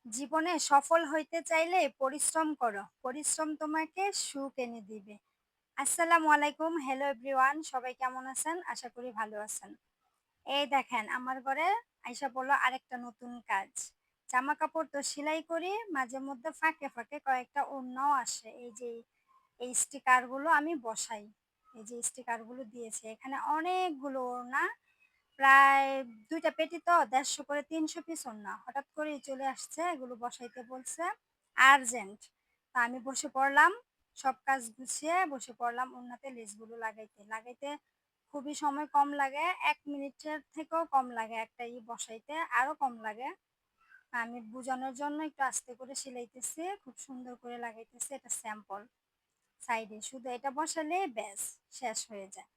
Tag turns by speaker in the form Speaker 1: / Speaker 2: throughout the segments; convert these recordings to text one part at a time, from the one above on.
Speaker 1: জীবনে সফল হইতে চাইলে পরিশ্রম করো। পরিশ্রম তোমাকে সুখ এনে দিবে। আসসালামু আলাইকুম। Hello everyone. সবাই কেমন আছেন? আশা করি ভালো আছেন। এই দেখেন আমার ঘরে আইসা পড়লো আরেকটা নতুন কাজ। জামাকাপড় তো সেলাই করি, মাঝে মধ্যে ফাঁকে, ফাঁকে কয়েকটা ওড়নাও আসে। এই স্টিকার গুলো আমি বসাই। এই যে স্টিকার গুলো দিয়েছে। এখানে অনেকগুলো ওড়না প্রায় ২ টা পেটি তো ১৫০ করে ৩০০ পিস ওড়না। হঠাৎ করেই চলে আসছে, এগুলো বসাইতে বলছে। আর্জেন্ট। তা আমি বসে পড়লাম। সব কাজ গুছিয়ে বসে পড়লাম ওড়নাতে লেসগুলো লাগাইতে। লাগাইতে খুবই সময় কম লাগে। ১ মিনিটের থেকেও কম লাগে একটা বসাইতে, আরো কম লাগে। আমি বুঝানোর জন্য একটু আস্তে করে সেলাইতেছি, খুব সুন্দর করে লাগাইতেছি। এটা স্যাম্পল। সাইডে শুধু এটা বসালেই ব্যাস শেষ হয়ে যায়।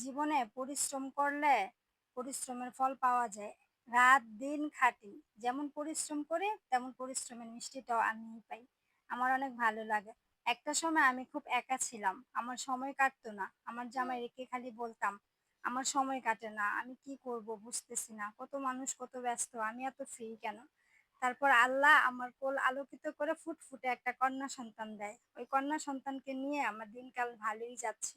Speaker 1: জীবনে পরিশ্রম করলে পরিশ্রমের ফল পাওয়া যায়। রাত দিন খাটি, যেমন পরিশ্রম করি তেমন পরিশ্রমের মিষ্টিটাও আমিই পাই। আমার অনেক ভালো লাগে। একটা সময় আমি খুব একা ছিলাম, আমার সময় কাটতো না। আমার জামাই রেখে খালি বলতাম আমার সময় কাটে না, আমি কি করব বুঝতেছি না, কত মানুষ কত ব্যস্ত, আমি এত ফ্রি কেন। তারপর আল্লাহ আমার কোল আলোকিত করে ফুটফুটে একটা কন্যা সন্তান দেয়। ওই কন্যা সন্তানকে নিয়ে আমার দিনকাল ভালোই যাচ্ছে।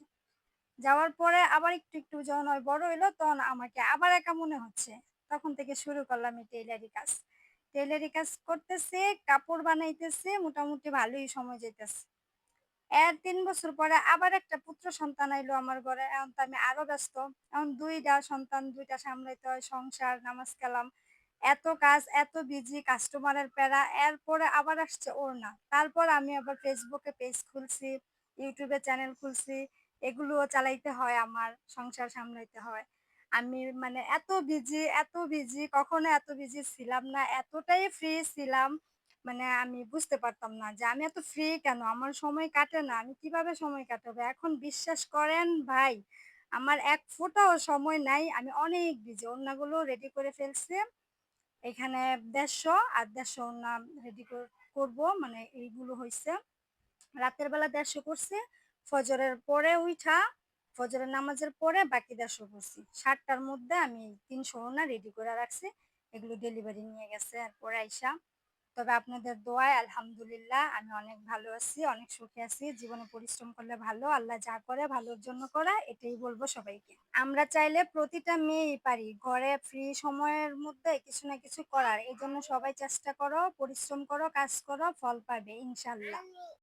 Speaker 1: যাওয়ার পরে আবার একটু, একটু যখন ওই বড় হইলো তখন আমাকে আবার একা মনে হচ্ছে। তখন থেকে শুরু করলাম এই টেইলারি কাজ। টেইলারি কাজ করতেছি, কাপড় বানাইতেছি, মোটামুটি ভালোই সময় যাইতেছে। এর ৩ বছর পরে আবার একটা পুত্র সন্তান আইলো আমার ঘরে। এখন তো আমি আরো ব্যস্ত। এখন ২ টা সন্তান, ২ টা সামলাইতে হয়, সংসার, নামাজ কালাম। এত কাজ, এত বিজি, কাস্টমারের প্যারা। এরপরে আবার আসছে ওড়না। তারপর আমি আবার Facebook এ পেজ খুলছি, YouTube এ চ্যানেল খুলছি। এগুলোও চালাইতে হয় আমার, সংসার সামলাইতে হয়। আমি মানে এত বিজি, এত বিজি, কখনো এত বিজি ছিলাম না। এতটাই ফ্রি ছিলাম মানে আমি বুঝতে পারতাম না যে আমি এত ফ্রি কেন? আমার সময় কাটে না। আমি কিভাবে সময় কাটাবো? এখন বিশ্বাস করেন ভাই, আমার এক ফোঁটাও সময় নাই। আমি অনেক বিজি। ওড়নাগুলো রেডি করে ফেলছি। এখানে ১৫০ আর ১৫০ ওড়না রেডি করব। মানে এইগুলো হইছে। রাতের বেলা ১৫০ করছি। ফজরের পরে উইঠা, ফজরের নামাজের পরে বাকি ১৫০ করছি। ৭ টার মধ্যে আমি ৩০০ ওড়না রেডি করে রাখছি। এগুলো ডেলিভারি নিয়ে গেছে এরপরে আইসা। তবে আপনাদের দোয়ায় আলহামদুলিল্লাহ আমি অনেক ভালো আছি, অনেক সুখে আছি। জীবনে পরিশ্রম করলে ভালো। আল্লাহ যা করে ভালোর জন্য করে, এটাই বলব সবাইকে। আমরা চাইলে প্রতিটা মেয়েই পারি ঘরে ফ্রি সময়ের মধ্যে কিছু না কিছু করার। এজন্য সবাই চেষ্টা করো, পরিশ্রম করো, কাজ করো, ফল পাবে ইনশাআল্লাহ।